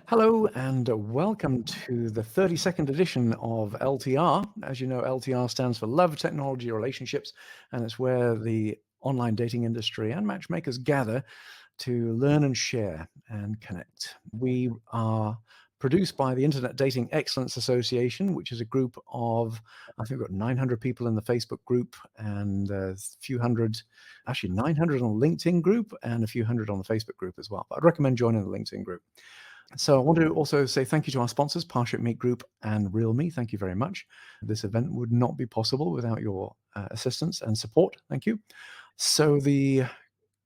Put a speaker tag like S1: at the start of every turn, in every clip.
S1: Hello and welcome to the 32nd edition of LTR. As you know, LTR stands for Love, Technology, Relationships, and it's where the online dating industry and matchmakers gather to learn and share and connect. We are produced by the Internet Dating Excellence Association, which is a group of, I think we've got 900 people in the Facebook group and a few hundred, actually 900 on the LinkedIn group and a few hundred on the Facebook group as well. But I'd recommend joining the LinkedIn group. So I want to also say thank you to our sponsors, Parship Meet Group and RealMe. Thank you very much. This event would not be possible without your assistance and support. Thank you. So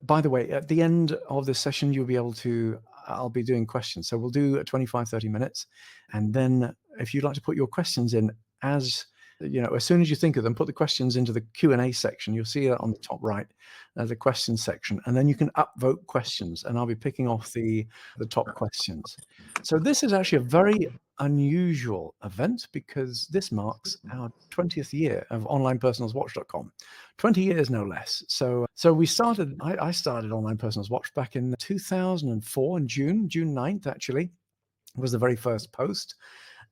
S1: by the way, at the end of this session, you'll be able to, I'll be doing questions. So we'll do 25, 30 minutes. And then if you'd like to put your questions in as soon as you think of them, put the questions into the Q&A section. You'll see that on the top right, the questions section, and then you can upvote questions, and I'll be picking off the top questions. So this is actually a very unusual event because this marks our 20th year of onlinepersonalswatch.com, 20 years no less. So we started. I started Online Personals Watch back in 2004 in June 9th. Actually, was the very first post.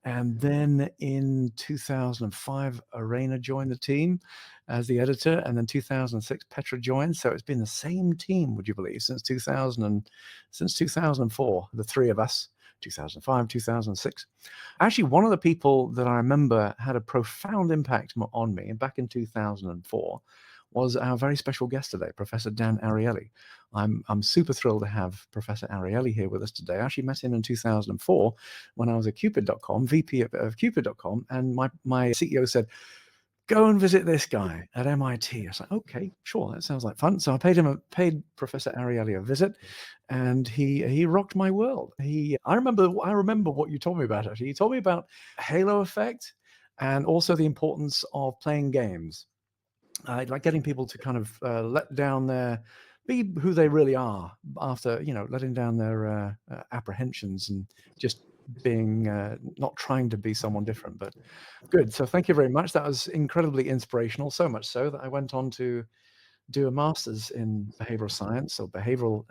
S1: And then in 2005, Arena joined the team as the editor, and then 2006, Petra joined. So it's been the same team, would you believe, since 2004, the three of us, 2005, 2006. Actually, one of the people that I remember had a profound impact on me back in 2004 was our very special guest today, Professor Dan Ariely. I'm super thrilled to have Professor Ariely here with us today. I actually met him in 2004 when I was at Cupid.com, VP of Cupid.com, and my CEO said, go and visit this guy at MIT. I was like, okay, sure, that sounds like fun. So I paid Professor Ariely a visit, and he rocked my world. I remember what you told me about, actually. You told me about halo effect and also the importance of playing games. Like getting people to kind of be who they really are after, letting down their apprehensions and just being not trying to be someone different. But good. So thank you very much. That was incredibly inspirational, so much so that I went on to do a master's in behavioral science or behavioral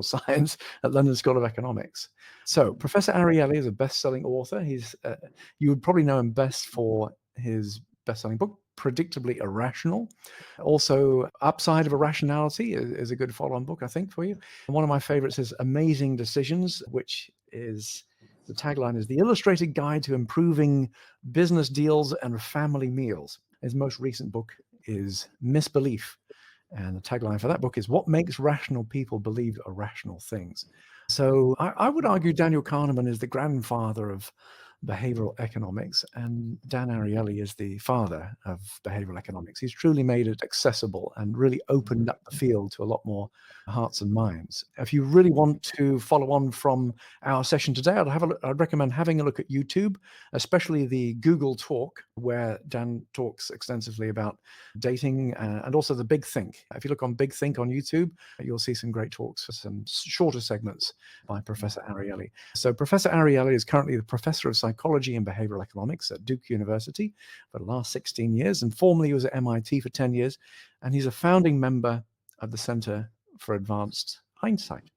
S1: science at London School of Economics. So Professor Ariely is a best-selling author. You would probably know him best for his best-selling book, Predictably Irrational. Also, Upside of Rationality is a good follow-on book, I think, for you. And one of my favorites is Amazing Decisions, which is, the tagline is The Illustrated Guide to Improving Business Deals and Family Meals. His most recent book is Misbelief. And the tagline for that book is What Makes Rational People Believe Irrational Things. So I would argue Daniel Kahneman is the grandfather of behavioral economics, and Dan Ariely is the father of behavioral economics. He's truly made it accessible and really opened up the field to a lot more hearts and minds. If you really want to follow on from our session today, I'd recommend having a look at YouTube, especially the Google Talk, where Dan talks extensively about dating and also the Big Think. If you look on Big Think on YouTube, you'll see some great talks for some shorter segments by Professor Ariely. So Professor Ariely is currently the professor of psychology and behavioral economics at Duke University for the last 16 years, and formerly he was at MIT for 10 years, and he's a founding member of the Center for Advanced Hindsight.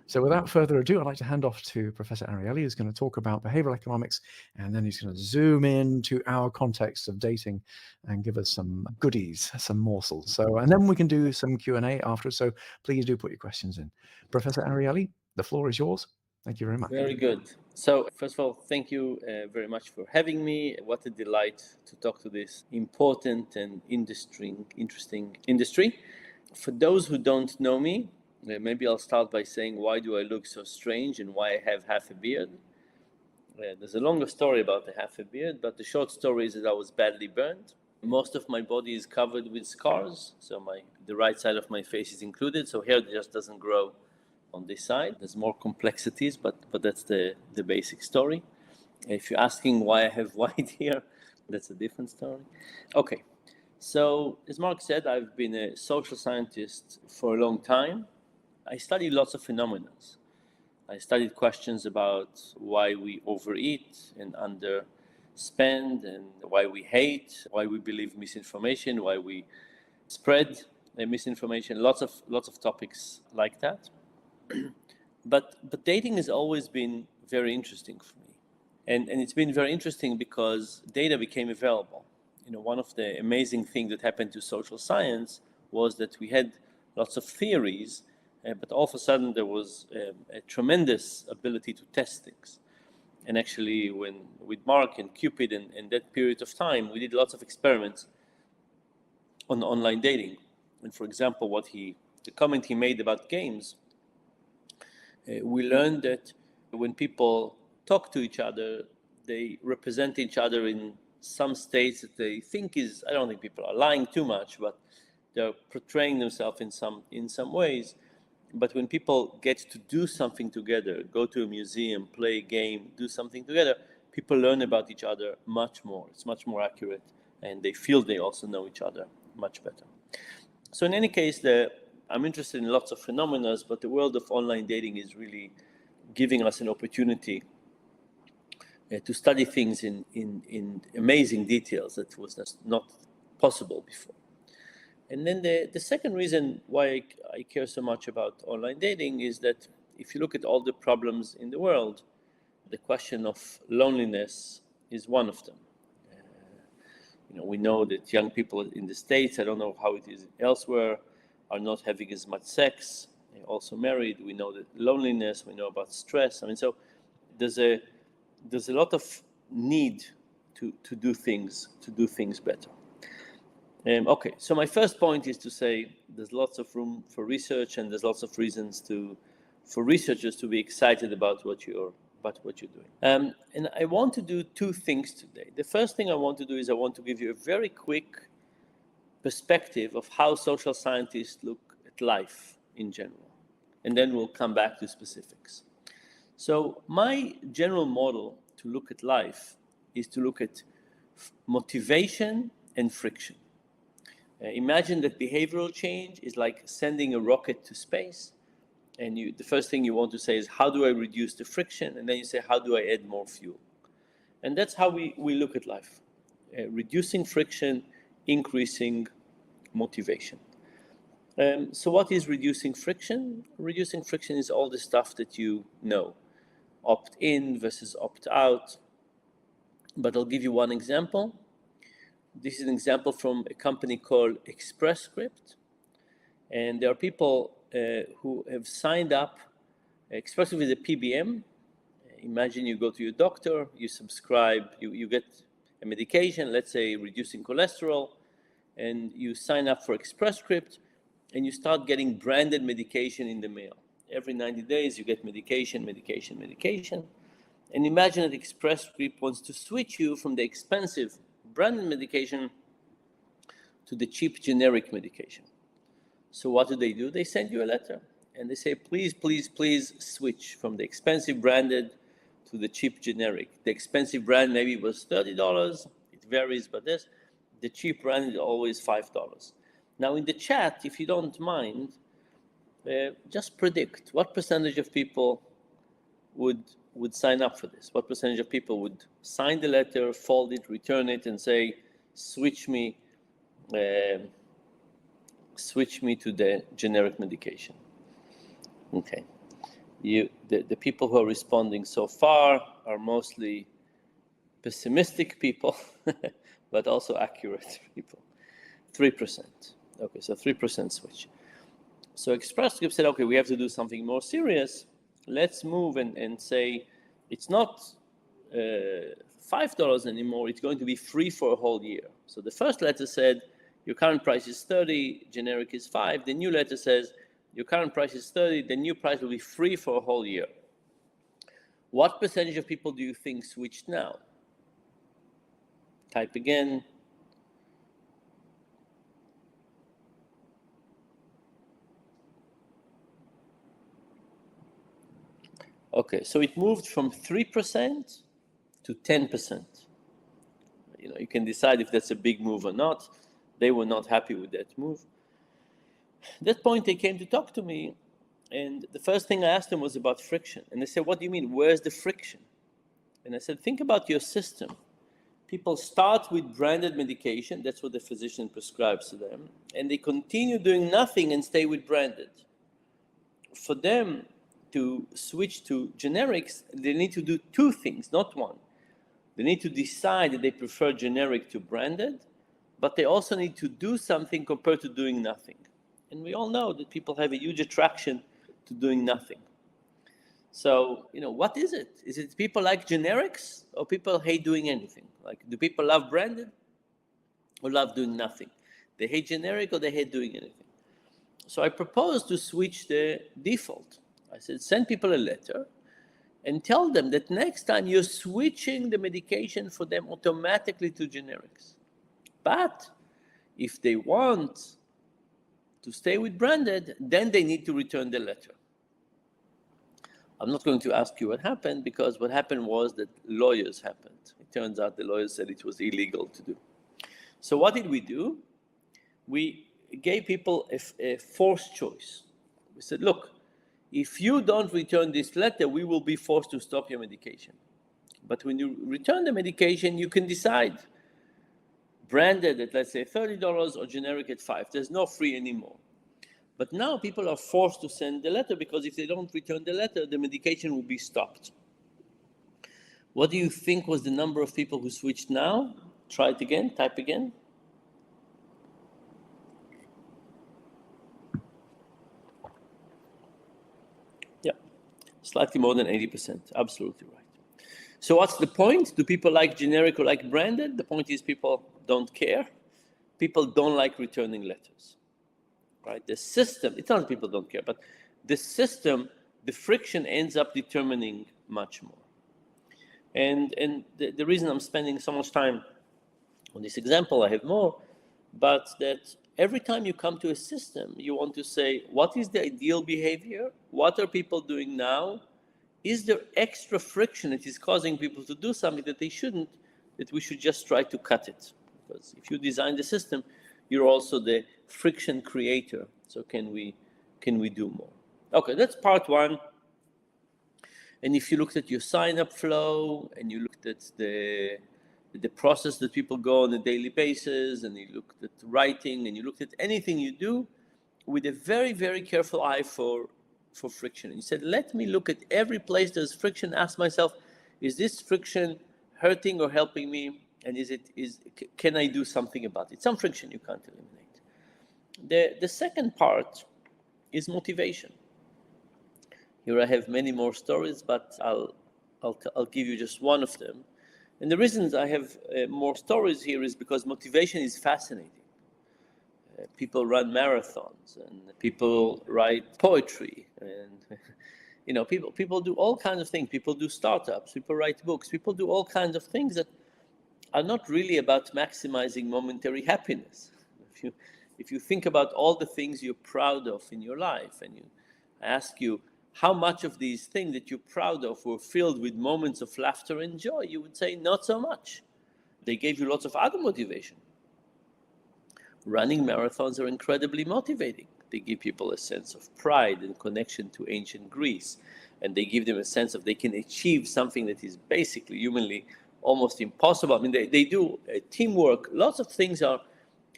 S1: So without further ado, I'd like to hand off to Professor Ariely, who's going to talk about behavioral economics, and then he's going to zoom into our context of dating and give us some goodies, some morsels. And then we can do some Q&A after, so please do put your questions in. Professor Ariely, the floor is yours. Thank you very much.
S2: Very good. So first of all, thank you very much for having me. What a delight to talk to this important and interesting industry. For those who don't know me, maybe I'll start by saying, why do I look so strange and why I have half a beard? There's a longer story about the half a beard, but the short story is that I was badly burned. Most of my body is covered with scars, so the right side of my face is included, so hair just doesn't grow on this side. There's more complexities, but that's the basic story. If you're asking why I have white hair, that's a different story. Okay, so as Mark said, I've been a social scientist for a long time. I studied lots of phenomena. I studied questions about why we overeat and underspend, and why we hate, why we believe misinformation, why we spread misinformation, lots of topics like that. But dating has always been very interesting for me. And it's been very interesting because data became available. One of the amazing things that happened to social science was that we had lots of theories, but all of a sudden there was a tremendous ability to test things. And actually, with Mark and Cupid and that period of time, we did lots of experiments on online dating. And for example, the comment he made about games, we learned that when people talk to each other, they represent each other in some states that they think is, I don't think people are lying too much, but they're portraying themselves in some ways. But when people get to do something together, go to a museum, play a game, do something together, people learn about each other much more. It's much more accurate, and they feel they also know each other much better. So in any case, I'm interested in lots of phenomena, but the world of online dating is really giving us an opportunity to study things in amazing details that was not possible before. And then the second reason why I care so much about online dating is that if you look at all the problems in the world, the question of loneliness is one of them. We know that young people in the States, I don't know how it is elsewhere, are not having as much sex. They're also married. We know that loneliness. We know about stress. So there's a lot of need to do things better. Okay, so my first point is to say there's lots of room for research, and there's lots of reasons for researchers to be excited about what you're doing. And I want to do two things today. The first thing I want to do is I want to give you a very quick perspective of how social scientists look at life in general, and then we'll come back to specifics. So my general model to look at life is to look at motivation and friction. Imagine that behavioral change is like sending a rocket to space, and the first thing you want to say is, how do I reduce the friction? And then you say, how do I add more fuel? And that's how we look at life. Reducing friction, increasing motivation. So what is reducing friction? Reducing friction is all the stuff that you know. Opt-in versus opt-out. But I'll give you one example. This is an example from a company called Express Script. And there are people who have signed up. Express Script is a PBM. Imagine you go to your doctor, you subscribe, you get a medication, let's say reducing cholesterol, and you sign up for Express Script, and you start getting branded medication in the mail. Every 90 days, you get medication. And imagine that Express Script wants to switch you from the expensive branded medication to the cheap generic medication. So what do? They send you a letter, and they say, please, please, please switch from the expensive branded to the cheap generic. The expensive brand maybe was $30. It varies, but the cheap brand is always $5. Now in the chat, if you don't mind, just predict what percentage of people would sign up for this. What percentage of people would sign the letter, fold it, return it, and say, switch me to the generic medication? Okay. The people who are responding so far are mostly pessimistic people, but also accurate people. 3%. Okay, so 3% switch. So Express Script said, okay, we have to do something more serious. Let's move and say it's not $5 anymore. It's going to be free for a whole year. So the first letter said, your current price is $30, generic is $5. The new letter says, your current price is $30, the new price will be free for a whole year. What percentage of people do you think switched now? Type again. Okay, so it moved from 3% to 10%. You can decide if that's a big move or not. They were not happy with that move. At that point, they came to talk to me, and the first thing I asked them was about friction. And they said, what do you mean? Where's the friction? And I said, think about your system. People start with branded medication. That's what the physician prescribes to them. And they continue doing nothing and stay with branded. For them, to switch to generics, they need to do two things, not one. They need to decide that they prefer generic to branded, but they also need to do something compared to doing nothing. And we all know that people have a huge attraction to doing nothing. So, what is it? Is it people like generics or people hate doing anything? Like, do people love branded or love doing nothing? They hate generic or they hate doing anything? So I proposed to switch the default. I said, send people a letter and tell them that next time you're switching the medication for them automatically to generics. But if they want to stay with branded, then they need to return the letter. I'm not going to ask you what happened, because what happened was that lawyers happened. It turns out the lawyers said it was illegal to do. So what did we do? We gave people a forced choice. We said, look, if you don't return this letter, we will be forced to stop your medication. But when you return the medication, you can decide branded at, let's say, $30 or generic at $5. There's no free anymore. But now people are forced to send the letter, because if they don't return the letter, the medication will be stopped. What do you think was the number of people who switched now? Try it again, type again. Yeah, slightly more than 80%, absolutely right. So what's the point? Do people like generic or like branded? The point is people don't care. People don't like returning letters. Right? The system, it's not that people don't care, but the system, the friction ends up determining much more. And the reason I'm spending so much time on this example, I have more, but that every time you come to a system, you want to say, what is the ideal behavior? What are people doing now? Is there extra friction that is causing people to do something that they shouldn't, that we should just try to cut it? Because if you design the system, you're also the friction creator. So can we do more? Okay, that's part one. And if you looked at your sign-up flow, and you looked at the process that people go on a daily basis, and you looked at writing, and you looked at anything you do with a very, very careful eye for friction. And you said, let me look at every place there's friction, ask myself, is this friction hurting or helping me? And can I do something about it? Some friction you can't eliminate. The second part is motivation. Here I have many more stories, but I'll give you just one of them. And the reasons I have more stories here is because motivation is fascinating. People run marathons, and people write poetry, and people do all kinds of things. People do startups, people write books, people do all kinds of things that are not really about maximizing momentary happiness. If you think about all the things you're proud of in your life, and I ask you how much of these things that you're proud of were filled with moments of laughter and joy, you would say not so much. They gave you lots of other motivation. Running marathons are incredibly motivating. They give people a sense of pride and connection to ancient Greece, and they give them a sense of they can achieve something that is basically humanly almost impossible. I mean, they do teamwork. Lots of things are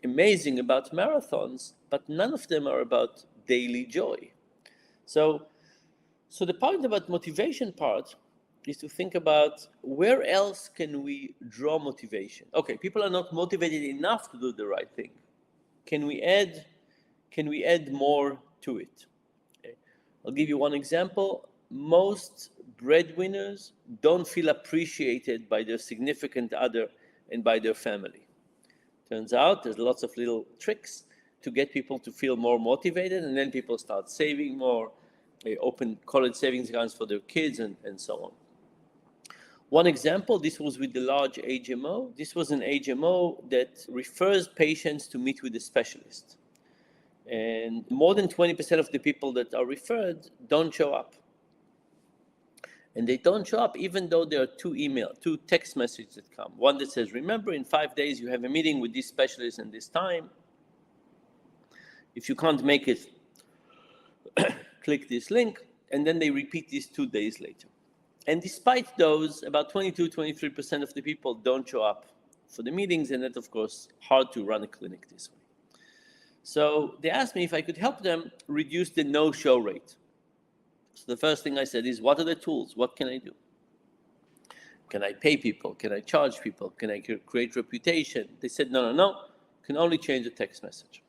S2: amazing about marathons, but none of them are about daily joy. So the point about motivation part is to think about where else can we draw motivation. Okay, people are not motivated enough to do the right thing. Can we add more to it? Okay. I'll give you one example. Most breadwinners don't feel appreciated by their significant other and by their family. Turns out there's lots of little tricks to get people to feel more motivated, and then people start saving more. They open college savings accounts for their kids, and so on. One example, this was with the large HMO. This was an HMO that refers patients to meet with a specialist. And more than 20% of the people that are referred don't show up. And they don't show up even though there are two text messages that come. One that says, remember, in 5 days you have a meeting with this specialist and this time. If you can't make it, click this link. And then they repeat this 2 days later. And despite those, about 23% of the people don't show up for the meetings, and that's, of course, hard to run a clinic this way. So they asked me if I could help them reduce the no-show rate. So the first thing I said is, what are the tools? What can I do? Can I pay people? Can I charge people? Can I create reputation? They said, no. You can only change a text message.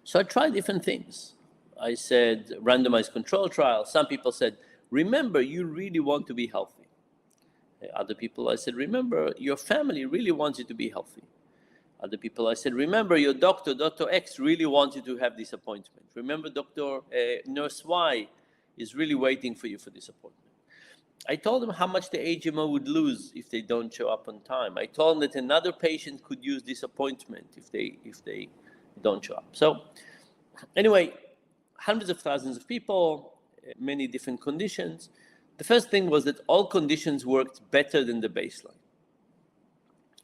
S2: So I tried different things. I said, randomized control trial. Some people said, remember, you really want to be healthy. Other people, I said, remember, your family really wants you to be healthy. Other people, I said, remember, your doctor, Dr. X, really wants you to have this appointment. Remember, Nurse Y is really waiting for you for this appointment. I told them how much the HMO would lose if they don't show up on time. I told them that another patient could use this appointment if they don't show up. So anyway, hundreds of thousands of people, many different conditions. The first thing was that all conditions worked better than the baseline.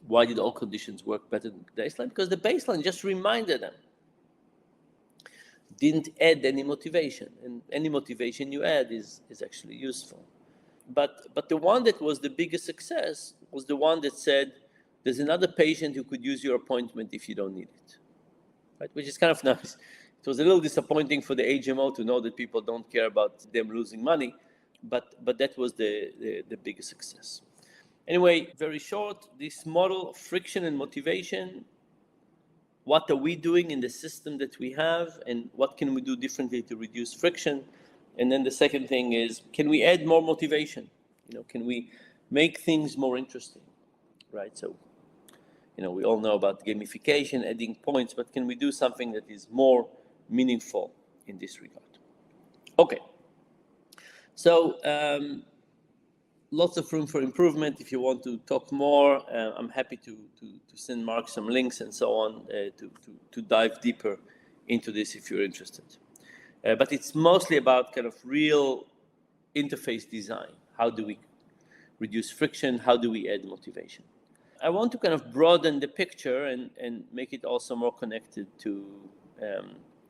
S2: Why did all conditions work better than the baseline? Because the baseline just reminded them. Didn't add any motivation, and any motivation you add is actually useful. But the one that was the biggest success was the one that said, there's another patient who could use your appointment if you don't need it, right? Which is kind of nice. It was a little disappointing for the HMO to know that people don't care about them losing money, but that was the biggest success. Anyway, very short, this model of friction and motivation, what are we doing in the system that we have, and what can we do differently to reduce friction? And then the second thing is, can we add more motivation? Can we make things more interesting, right? So, we all know about gamification, adding points, but can we do something that is more meaningful in this regard? Okay. So, lots of room for improvement. If you want to talk more, I'm happy to send Mark some links and so on to dive deeper into this if you're interested. But it's mostly about kind of real interface design. How do we reduce friction? How do we add motivation? I want to kind of broaden the picture and make it also more connected to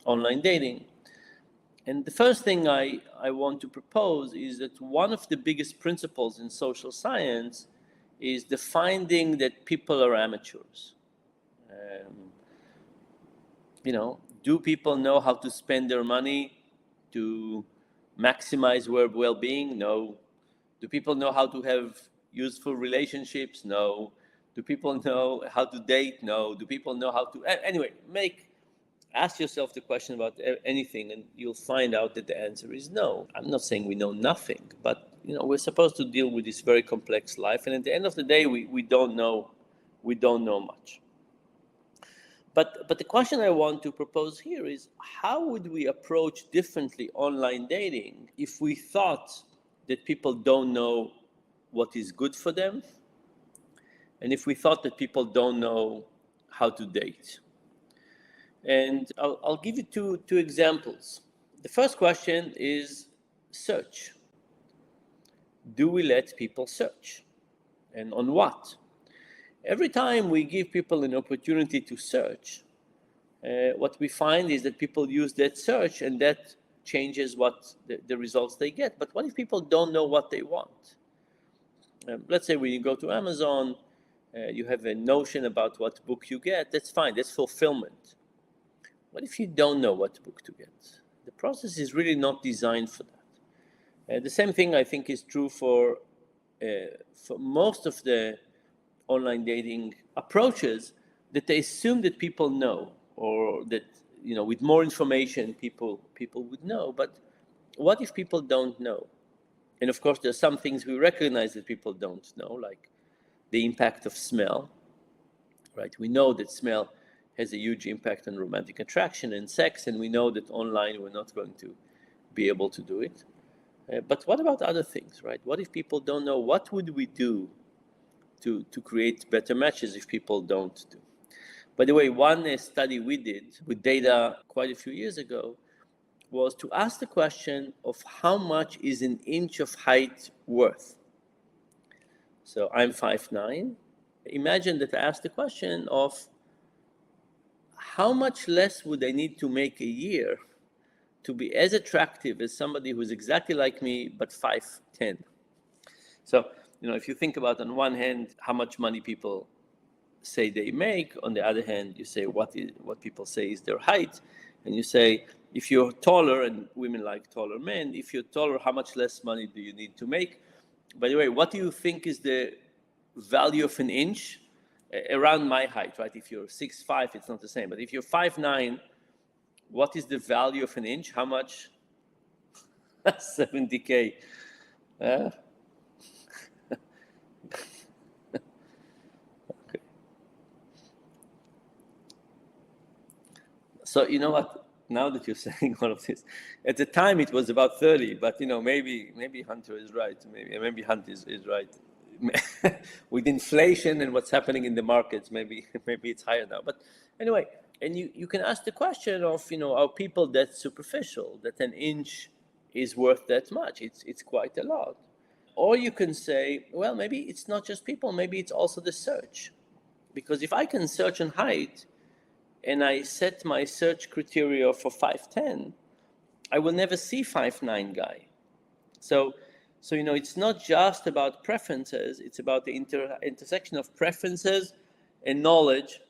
S2: online dating. And the first thing I want to propose is that one of the biggest principles in social science is the finding that people are amateurs. Do people know how to spend their money to maximize their well-being? No. Do people know how to have useful relationships? No. Do people know how to date? No. Do people know how to... Anyway, ask yourself the question about anything, and you'll find out that the answer is no. I'm not saying we know nothing, but we're supposed to deal with this very complex life, and at the end of the day, we don't know much. But the question I want to propose here is, how would we approach differently online dating if we thought that people don't know what is good for them, and if we thought that people don't know how to date? And I'll give you two examples. The first question is search. Do we let people search? And on what? Every time we give people an opportunity to search, what we find is that people use that search, and that changes what the results they get. But what if people don't know what they want? Let's say when you go to Amazon, you have a notion about what book you get. That's fine. That's fulfillment. What if you don't know what book to get? The process is really not designed for that. The same thing I think is true for most of the online dating approaches, that they assume that people know, or that with more information people would know. But what if people don't know? And of course, there's some things we recognize that people don't know, like the impact of smell. Right? We know that smell has a huge impact on romantic attraction and sex, and we know that online we're not going to be able to do it. But what about other things, right? What if people don't know? What would we do to create better matches if people don't do? By the way, one study we did with data quite a few years ago was to ask the question of how much is an inch of height worth? So I'm 5'9". Imagine that I asked the question of how much less would I need to make a year to be as attractive as somebody who's exactly like me but 5'10". So, if you think about, on one hand, how much money people say they make. On the other hand, you say what people say is their height, and you say if you're taller, and women like taller men, if you're taller, how much less money do you need to make? By the way, what do you think is the value of an inch? Around my height, right? If you're 6'5", it's not the same. But if you're 5'9", what is the value of an inch? How much? 70K. Okay. So you know what? Now that you're saying all of this, at the time it was about 30, but maybe Hunter is right. Maybe Hunt is right. With inflation and what's happening in the markets, maybe it's higher now. But anyway, and you can ask the question of, are people that superficial, that an inch is worth that much? It's quite a lot. Or you can say, well, maybe it's not just people, maybe it's also the search. Because if I can search on height and I set my search criteria for 5'10", I will never see 5'9" guy. So it's not just about preferences, it's about the intersection of preferences and knowledge.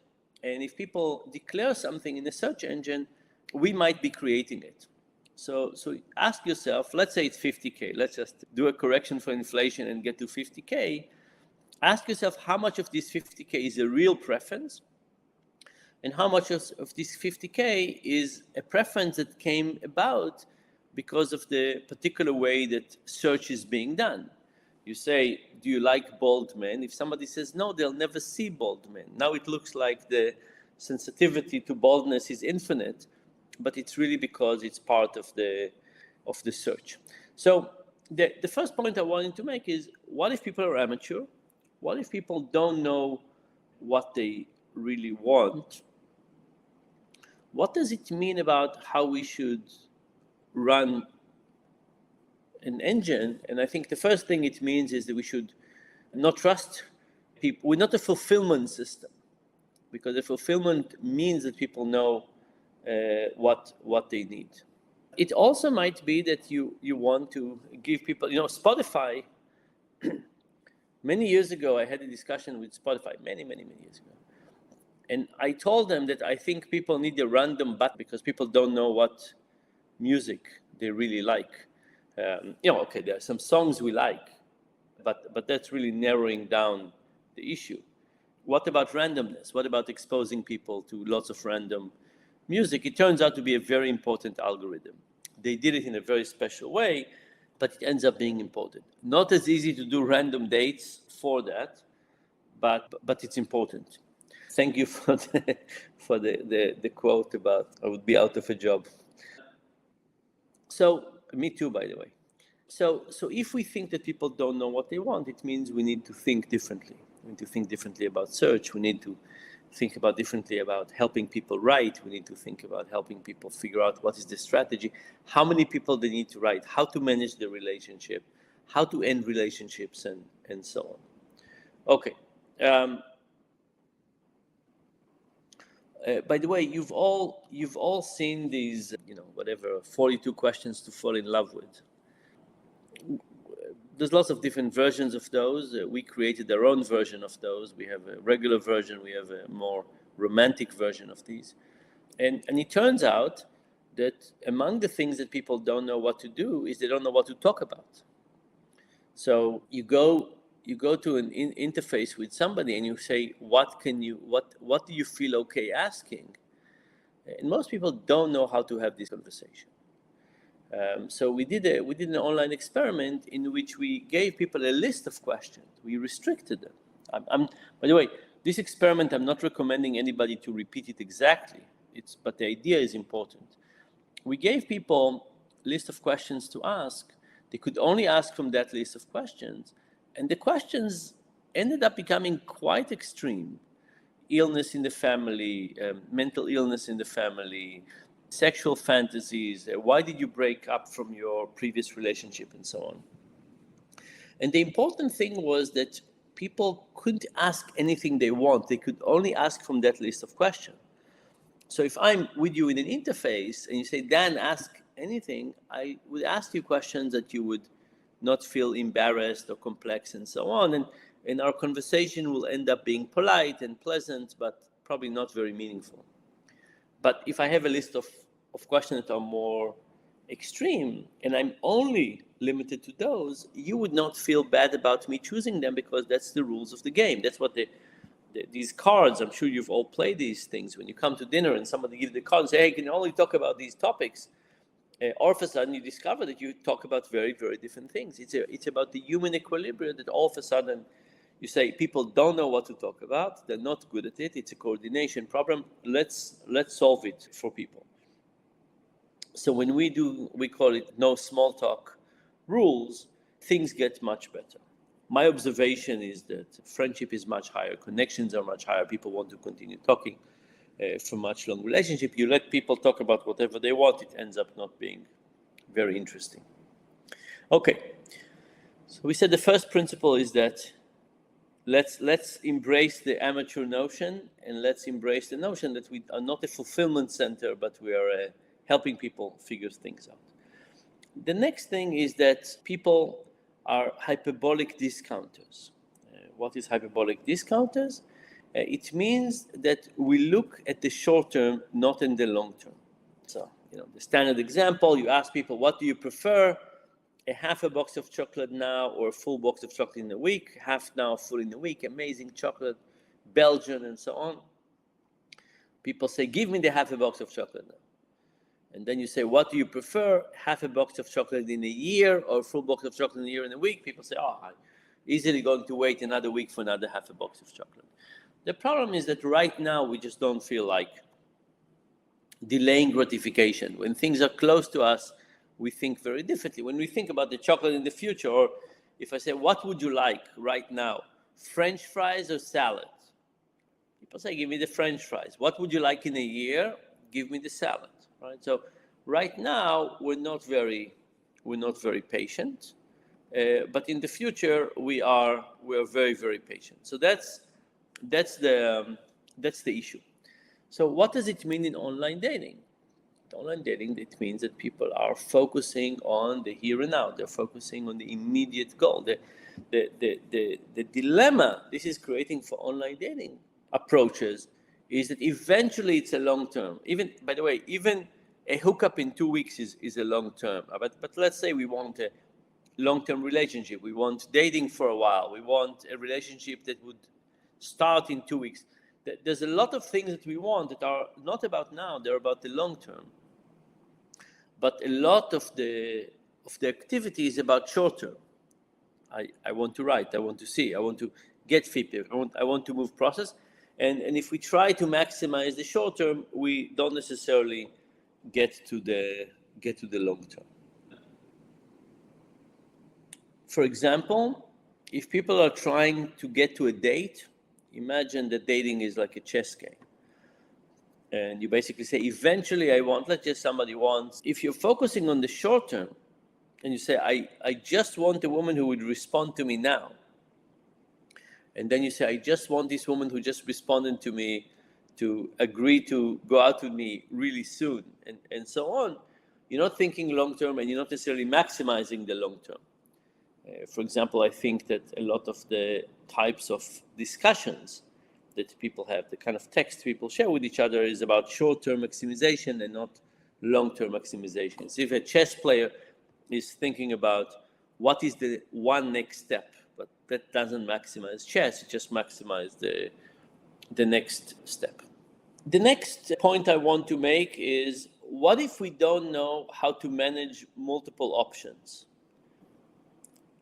S2: And if people declare something in the search engine, we might be creating it. So ask yourself, let's say it's 50K. Let's just do a correction for inflation and get to 50K. Ask yourself how much of this 50K is a real preference, and how much of this 50K is a preference that came about because of the particular way that search is being done. You say, do you like bald men? If somebody says no, they'll never see bald men. Now it looks like the sensitivity to baldness is infinite, but it's really because it's part of the search. So the first point I wanted to make is, what if people are amateur? What if people don't know what they really want? What does it mean about how we should run an engine? And I think the first thing it means is that we should not trust people. We're not a fulfillment system, because the fulfillment means that people know what they need. It also might be that you want to give people, Spotify. Many years ago, I had a discussion with Spotify, many years ago. And I told them that I think people need a random button because people don't know what music they really like. Okay, there are some songs we like, but that's really narrowing down the issue. What about randomness? What about exposing people to lots of random music? It turns out to be a very important algorithm. They did it in a very special way, but it ends up being important. Not as easy to do random dates for that, but it's important. Thank you for the quote about I would be out of a job. So, me too, by the way. So if we think that people don't know what they want, it means we need to think differently. We need to think differently about search. We need to think differently about helping people write. We need to think about helping people figure out what is the strategy, how many people they need to write, how to manage the relationship, how to end relationships, and so on. Okay. By the way, you've all seen these, 42 questions to fall in love with. There's lots of different versions of those. We created our own version of those. We have a regular version. We have a more romantic version of these. And it turns out that among the things that people don't know what to do is they don't know what to talk about. So you go to an interface with somebody and you say, what do you feel okay asking? And most people don't know how to have this conversation. So we did an online experiment in which we gave people a list of questions. We restricted them. By the way, this experiment, I'm not recommending anybody to repeat it exactly. But the idea is important. We gave people a list of questions to ask. They could only ask from that list of questions. And the questions ended up becoming quite extreme. Illness in the family, mental illness in the family, sexual fantasies, why did you break up from your previous relationship, and so on. And the important thing was that people couldn't ask anything they want. They could only ask from that list of questions. So if I'm with you in an interface and you say, Dan, ask anything, I would ask you questions that you would not feel embarrassed or complex and so on. and our conversation will end up being polite and pleasant, but probably not very meaningful. But if I have a list of questions that are more extreme, and I'm only limited to those, you would not feel bad about me choosing them, because that's the rules of the game. That's what these cards, I'm sure you've all played these things. When you come to dinner and somebody gives the card and say, hey, can you only talk about these topics? All of a sudden you discover that you talk about very, very different things. It's about the human equilibrium that all of a sudden you say people don't know what to talk about. They're not good at it. It's a coordination problem. Let's solve it for people. So when we call it no small talk rules, things get much better. My observation is that friendship is much higher, connections are much higher, people want to continue talking for much long relationship. You let people talk about whatever they want, it ends up not being very interesting. Okay, so we said the first principle is that let's embrace the amateur notion, and let's embrace the notion that we are not a fulfillment center, but we are helping people figure things out. The next thing is that people are hyperbolic discounters. What is hyperbolic discounters? It means that we look at the short term, not in the long term. So, the standard example, you ask people, what do you prefer? A half a box of chocolate now or a full box of chocolate in a week? Half now, full in a week, amazing chocolate, Belgian, and so on. People say, give me the half a box of chocolate now. And then you say, what do you prefer? Half a box of chocolate in a year or a full box of chocolate in a year and a week? People say, I'm easily going to wait another week for another half a box of chocolate. The problem is that right now we just don't feel like delaying gratification. When things are close to us, we think very differently. When we think about the chocolate in the future, or if I say, what would you like right now? French fries or salad? People say, give me the French fries. What would you like in a year? Give me the salad. Right? So right now we're not very patient, but in the future we are very, very patient. So that's the issue. So what does it mean in online dating? Online dating, it means that people are focusing on the here and now. They're focusing on the immediate goal. The dilemma this is creating for online dating approaches is that eventually it's a long term. Even, by the way, even a hookup in 2 weeks is a long term. But let's say we want a long-term relationship. We want dating for a while. We want a relationship that would start in 2 weeks. There's a lot of things that we want that are not about now, they're about the long term. But a lot of the activity is about short term. I want to write, I want to see, I want to get feedback, I want to move process. And if we try to maximize the short term, we don't necessarily get to the long term. For example, if people are trying to get to a date, imagine that dating is like a chess game. And you basically say, eventually I want, let's just somebody wants, if you're focusing on the short term, and you say, I just want a woman who would respond to me now. And then you say, I just want this woman who just responded to me to agree to go out with me really soon, and so on. You're not thinking long term, and you're not necessarily maximizing the long term. For example, I think that a lot of the types of discussions that people have, the kind of text people share with each other, is about short-term maximization and not long-term maximization. So if a chess player is thinking about what is the one next step, but that doesn't maximize chess, it just maximizes the next step. The next point I want to make is, what if we don't know how to manage multiple options?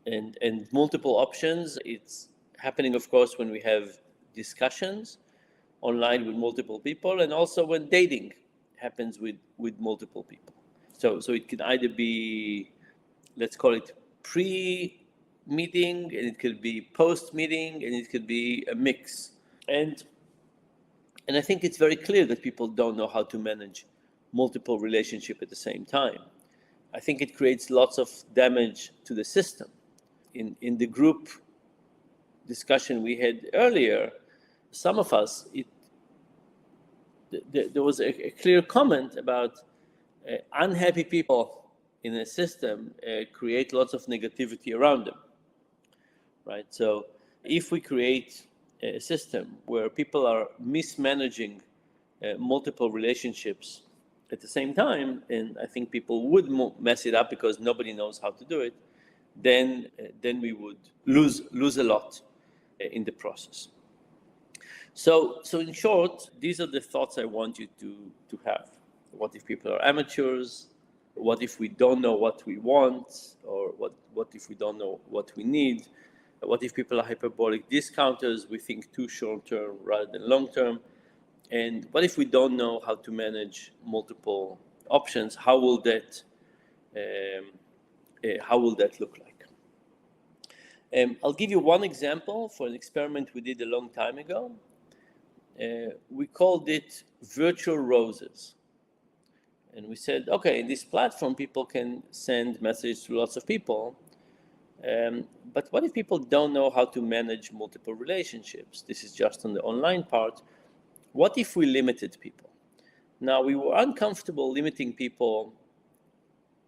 S2: And multiple options, it's happening, of course, when we have discussions online with multiple people, and also when dating happens with multiple people. So it can either be, let's call it pre-meeting, and it could be post-meeting, and it could be a mix. And I think it's very clear that people don't know how to manage multiple relationships at the same time. I think it creates lots of damage to the system. In the group discussion we had earlier, some of us, there was a clear comment about unhappy people in a system create lots of negativity around them, right? So If we create a system where people are mismanaging multiple relationships at the same time, and I think people would mess it up because nobody knows how to do it, then we would lose a lot in the process. So in short, these are the thoughts I want you to have. What if people are amateurs? What if we don't know what we want? Or what if we don't know what we need? What if people are hyperbolic discounters? We think too short term rather than long term. And what if we don't know how to manage multiple options? How will that look like? I'll give you one example for an experiment we did a long time ago. We called it virtual roses. And we said, okay, in this platform, people can send messages to lots of people. But what if people don't know how to manage multiple relationships? This is just on the online part. What if we limited people? Now, we were uncomfortable limiting people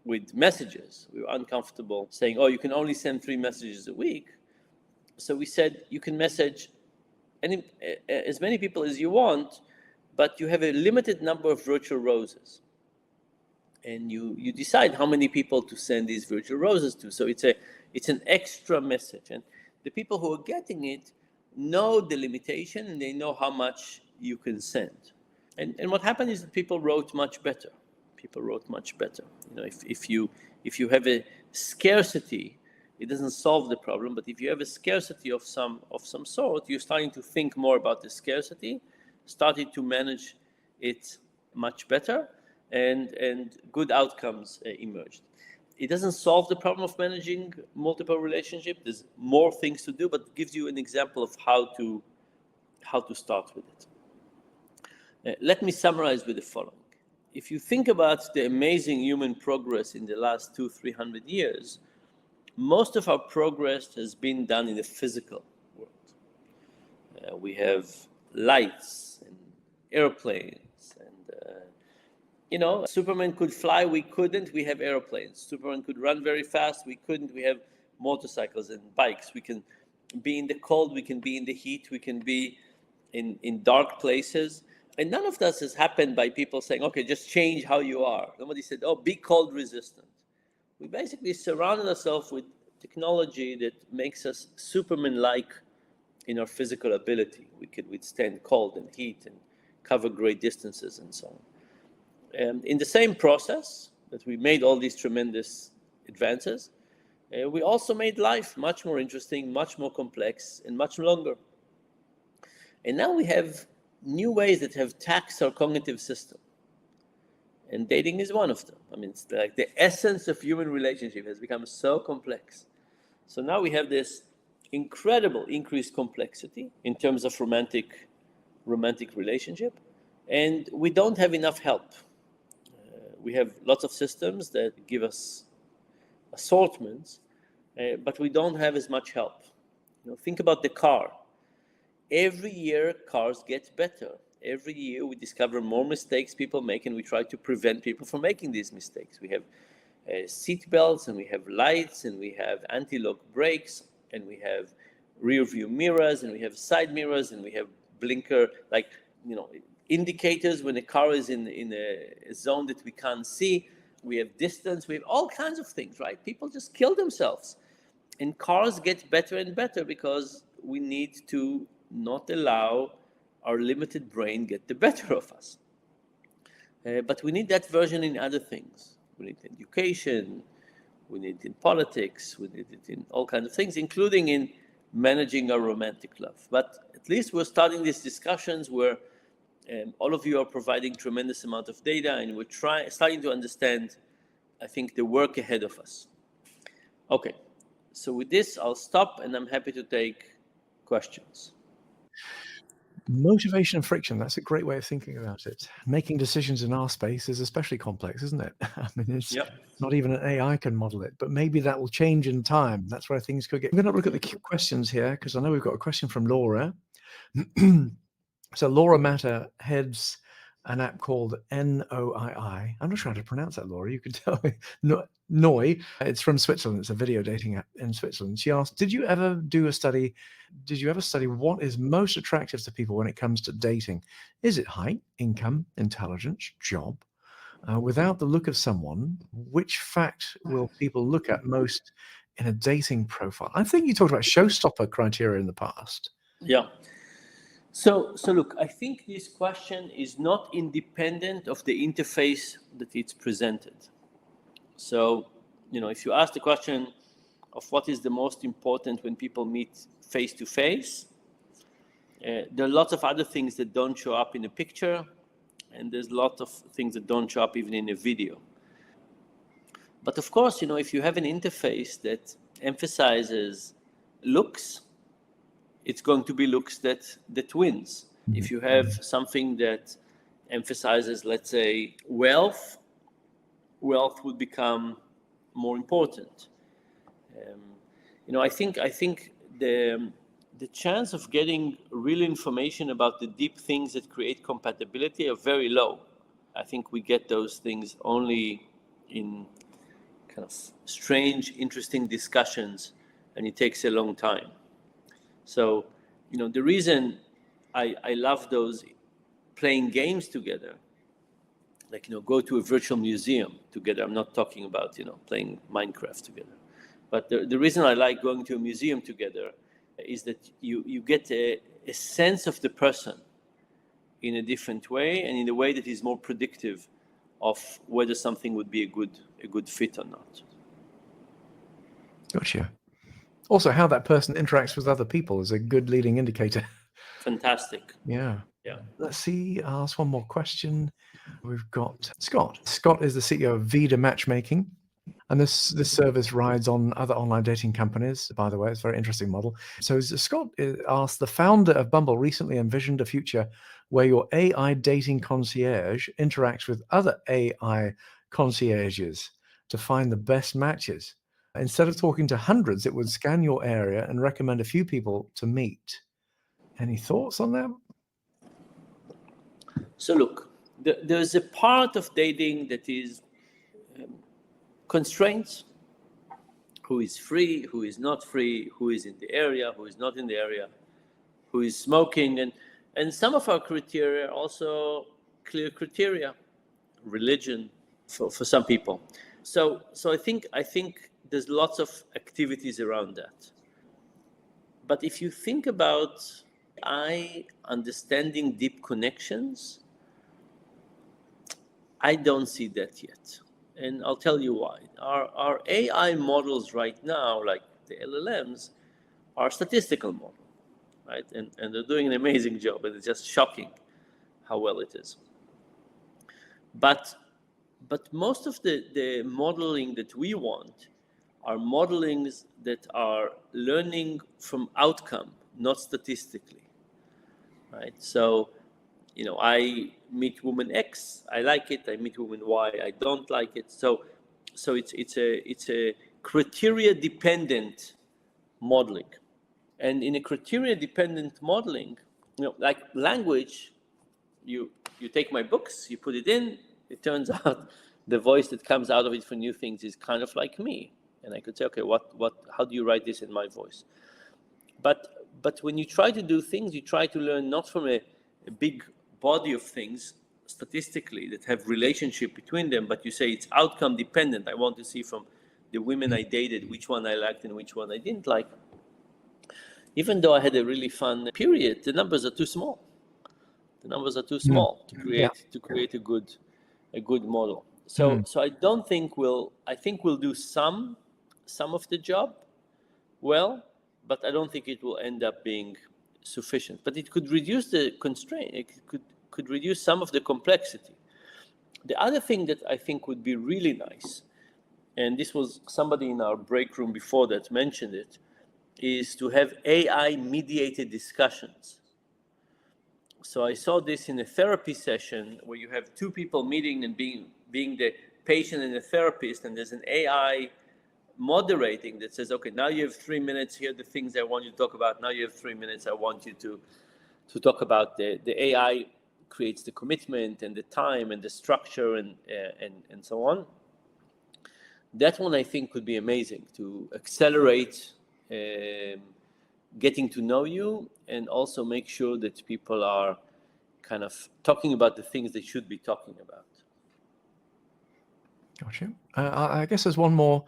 S2: with messages. We were uncomfortable saying, oh, you can only send 3 messages a week. So we said, you can message as many people as you want, but you have a limited number of virtual roses. And you decide how many people to send these virtual roses to. So it's an extra message. And the people who are getting it know the limitation and they know how much you can send. And what happened is that people wrote much better. People wrote much better. You know, if you have a scarcity, it doesn't solve the problem. But if you have a scarcity of some sort, you're starting to think more about the scarcity, starting to manage it much better, and good outcomes emerged. It doesn't solve the problem of managing multiple relationships. There's more things to do, but it gives you an example of how to start with it. Let me summarize with the following. If you think about the amazing human progress in the last 200-300 years, most of our progress has been done in the physical world. We have lights and airplanes, and Superman could fly, we couldn't. We have airplanes. Superman could run very fast, we couldn't. We have motorcycles and bikes. We can be in the cold, we can be in the heat, we can be in dark places. And none of this has happened by people saying, okay, just change how you are. Nobody said, oh, be cold resistant. We basically surrounded ourselves with technology that makes us Superman-like in our physical ability. We could withstand cold and heat and cover great distances and so on. And in the same process that we made all these tremendous advances, we also made life much more interesting, much more complex, and much longer. And now we have new ways that have taxed our cognitive system. And dating is one of them. I mean, it's like the essence of human relationship has become so complex. So now we have this incredible increased complexity in terms of romantic relationship, and we don't have enough help. We have lots of systems that give us assortments, but we don't have as much help. Think about the car. Every year, cars get better. Every year, we discover more mistakes people make, and we try to prevent people from making these mistakes. We have seat belts, and we have lights, and we have anti-lock brakes, and we have rear view mirrors, and we have side mirrors, and we have blinker, indicators when a car is in a zone that we can't see. We have distance. We have all kinds of things, right? People just kill themselves. And cars get better and better because we need to not allow our limited brain get the better of us. But we need that version in other things. We need education, we need it in politics, we need it in all kinds of things, including in managing our romantic love. But at least we're starting these discussions where all of you are providing tremendous amount of data, and we're starting to understand, I think, the work ahead of us. Okay, so with this, I'll stop, and I'm happy to take questions.
S1: Motivation and friction, that's a great way of thinking about it. Making decisions in our space is especially complex, isn't it? I mean, it's not even an AI can model it, but maybe that will change in time. That's where things could get. I'm going to look at the questions here, because I know we've got a question from Laura. So Laura Matter heads an app called NOII. I'm not sure how to pronounce that, Laura. You could tell me. Noi. It's from Switzerland. It's a video dating app in Switzerland. She asked, did you ever study what is most attractive to people when it comes to dating? Is it height, income, intelligence, job? Without the look of someone, which fact will people look at most in a dating profile? I think you talked about showstopper criteria in the past.
S2: Yeah. So look, I think this question is not independent of the interface that it's presented. So, if you ask the question of what is the most important when people meet face to face, there are lots of other things that don't show up in a picture, and there's lots of things that don't show up even in a video. But of course, if you have an interface that emphasizes looks, it's going to be looks that wins. If you have something that emphasizes, let's say, wealth would become more important. I think the chance of getting real information about the deep things that create compatibility are very low. I think we get those things only in kind of strange, interesting discussions, and it takes a long time. So, the reason I love those playing games together, like, go to a virtual museum together. I'm not talking about, playing Minecraft together. But the reason I like going to a museum together is that you get a sense of the person in a different way, and in a way that is more predictive of whether something would be a good fit or not.
S1: Gotcha. Also, how that person interacts with other people is a good leading indicator.
S2: Fantastic.
S1: Yeah.
S2: Yeah.
S1: Let's see. I'll ask one more question. We've got Scott. Scott is the CEO of Vida Matchmaking. And this service rides on other online dating companies, by the way. It's a very interesting model. So Scott asked, the founder of Bumble recently envisioned a future where your AI dating concierge interacts with other AI concierges to find the best matches. Instead of talking to hundreds, it would scan your area and recommend a few people to meet. Any thoughts on that?
S2: So look, there's a part of dating that is constraints. Who is free, who is not free, who is in the area, who is not in the area, who is smoking, and some of our criteria are also clear criteria, religion for some people. So I think there's lots of activities around that. But if you think about understanding deep connections, I don't see that yet. And I'll tell you why. Our AI models right now, like the LLMs, are statistical models, right? And they're doing an amazing job, and it's just shocking how well it is. But most of the modeling that we want are modelings that are learning from outcome, not statistically, right? So, I meet woman X, I like it. I meet woman Y, I don't like it. So it's a criteria dependent modeling, and in a criteria dependent modeling, like language, you take my books, you put it in. It turns out the voice that comes out of it for new things is kind of like me, and I could say, okay, how do you write this in my voice? But when you try to do things, you try to learn not from a big body of things statistically that have relationship between them, but you say it's outcome dependent. I want to see from the women I dated which one I liked and which one I didn't like. Even though I had a really fun period, the numbers are too small. The numbers are too small to create a good model. So I don't think I think we'll do some of the job well, but I don't think it will end up being sufficient. But it could reduce the constraint. It could reduce some of the complexity. The other thing that I think would be really nice, and this was somebody in our break room before that mentioned it, is to have AI mediated discussions. So I saw this in a therapy session where you have two people meeting and being the patient and the therapist, and there's an AI moderating that says, okay, now you have 3 minutes, here are the things I want you to talk about. Now you have 3 minutes, I want you to talk about. The AI creates the commitment and the time and the structure and so on. That one I think could be amazing to accelerate getting to know you, and also make sure that people are kind of talking about the things they should be talking about.
S1: Gotcha. I guess there's one more.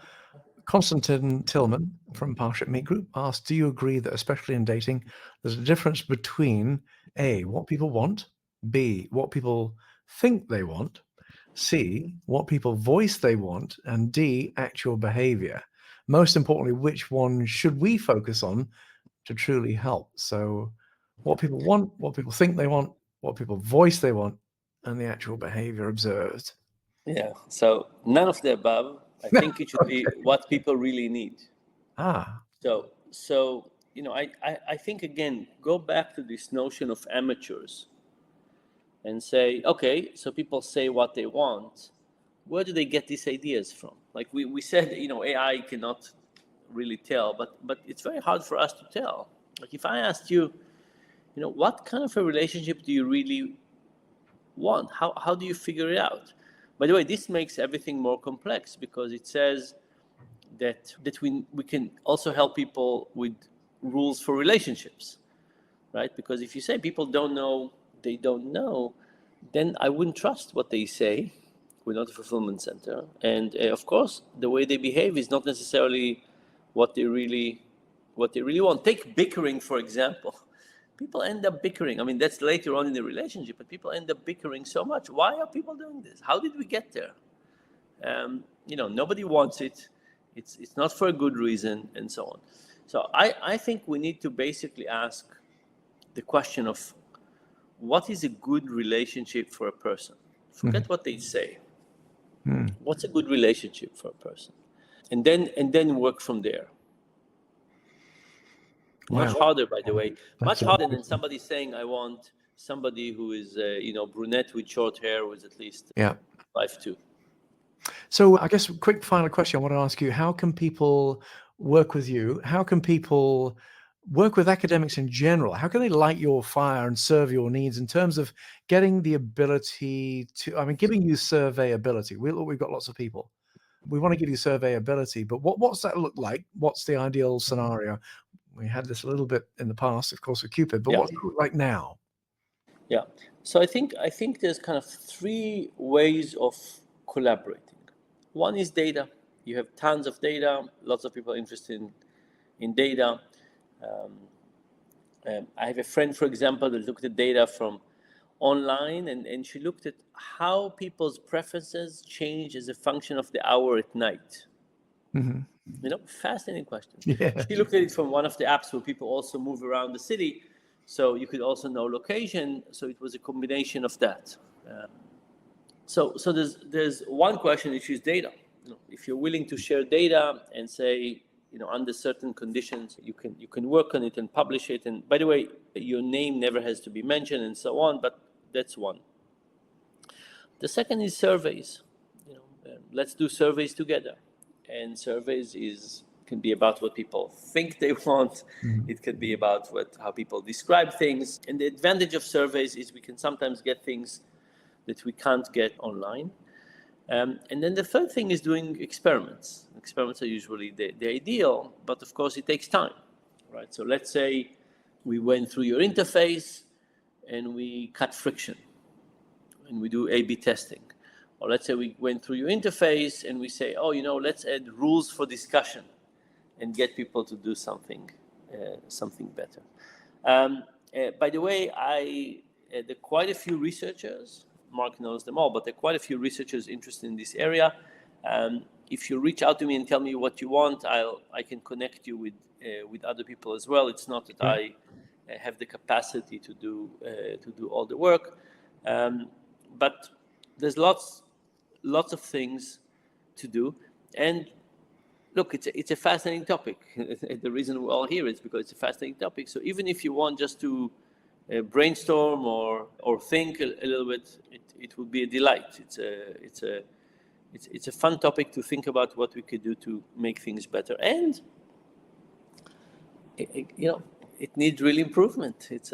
S1: Konstantin Tillman from Parship Meet Group asked, do you agree that, especially in dating, there's a difference between A, what people want, B, what people think they want, C, what people voice they want, and D, actual behavior? Most importantly, which one should we focus on to truly help? So what people want, what people think they want, what people voice they want, and the actual behavior observed.
S2: Yeah, so none of the above. I think it should be what people really need. So I think, again, go back to this notion of amateurs and say, okay, so people say what they want. Where do they get these ideas from? Like we said, AI cannot really tell, but it's very hard for us to tell. Like if I asked you, what kind of a relationship do you really want? How do you figure it out? By the way, this makes everything more complex, because it says that we can also help people with rules for relationships, right? Because if you say people don't know, they don't know, then I wouldn't trust what they say. We're not a fulfillment center. And of course, the way they behave is not necessarily what they really want. Take bickering, for example. People end up bickering. I mean, that's later on in the relationship, but people end up bickering so much. Why are people doing this? How did we get there? Nobody wants it. It's not for a good reason, and so on. So I think we need to basically ask the question of what is a good relationship for a person? Forget what they say. What's a good relationship for a person? And then work from there. Much harder, by the way. Much harder than somebody saying, I want somebody who is, brunette with short hair, who is at least 5'2".
S1: So I guess a quick final question I want to ask you, how can people work with you? How can people work with academics in general? How can they light your fire and serve your needs in terms of getting the ability to, giving you survey ability? We've got lots of people. We want to give you survey ability, but what's that look like? What's the ideal scenario? We had this a little bit in the past, of course, with Cupid, but what's it look like now?
S2: Yeah. So I think there's kind of three ways of collaborating. One is data. You have tons of data. Lots of people are interested in data. I have a friend, for example, that looked at data from online, and she looked at how people's preferences change as a function of the hour at night. Fascinating question.
S1: Yeah.
S2: She looked at it from one of the apps where people also move around the city, so you could also know location. So it was a combination of that. So there's one question, which is data. If you're willing to share data and say, under certain conditions, you can work on it and publish it. And by the way, your name never has to be mentioned and so on. But that's one. The second is surveys. Let's do surveys together. And surveys can be about what people think they want. It can be about how people describe things. And the advantage of surveys is we can sometimes get things that we can't get online. And then the third thing is doing experiments. Experiments are usually the ideal, but of course it takes time, right? So let's say we went through your interface and we cut friction and we do A/B testing. Or let's say we went through your interface and we say, let's add rules for discussion and get people to do something better. By the way, there are quite a few researchers. Mark knows them all, but there are quite a few researchers interested in this area. If you reach out to me and tell me what you want, I can connect you with other people as well. It's not that I have the capacity to do all the work, but there's lots of things to do. And look, it's a fascinating topic. The reason we're all here is because it's a fascinating topic. So even if you want just to brainstorm or think a little bit, it would be a delight. It's a fun topic to think about what we could do to make things better. And it needs real improvement. It's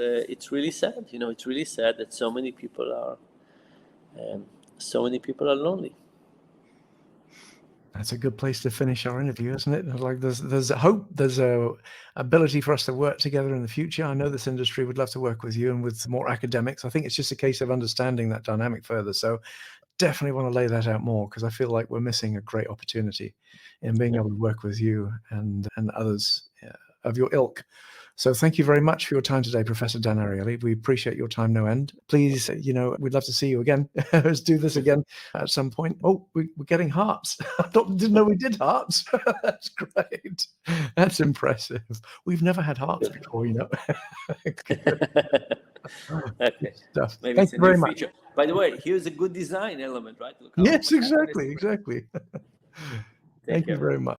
S2: really sad. It's really sad that so many people are lonely.
S1: That's a good place to finish our interview, isn't it? Like there's a hope, there's a ability for us to work together in the future. I know this industry would love to work with you and with more academics. I think it's just a case of understanding that dynamic further. So definitely want to lay that out more, because I feel like we're missing a great opportunity in being able to work with you and others of your ilk. So thank you very much for your time today, Professor Dan Ariely. We appreciate your time no end. Please, we'd love to see you again. Let's do this again at some point. Oh, we're getting hearts. I didn't know we did hearts. That's great. That's impressive. We've never had hearts before,
S2: Okay.
S1: Stuff.
S2: Maybe
S1: Thank
S2: it's a
S1: you very
S2: new
S1: much.
S2: feature. By the way, here's a good design element, right? Look how
S1: Yes,
S2: much happiness.
S1: exactly.
S2: Take
S1: Thank you
S2: care.
S1: very much.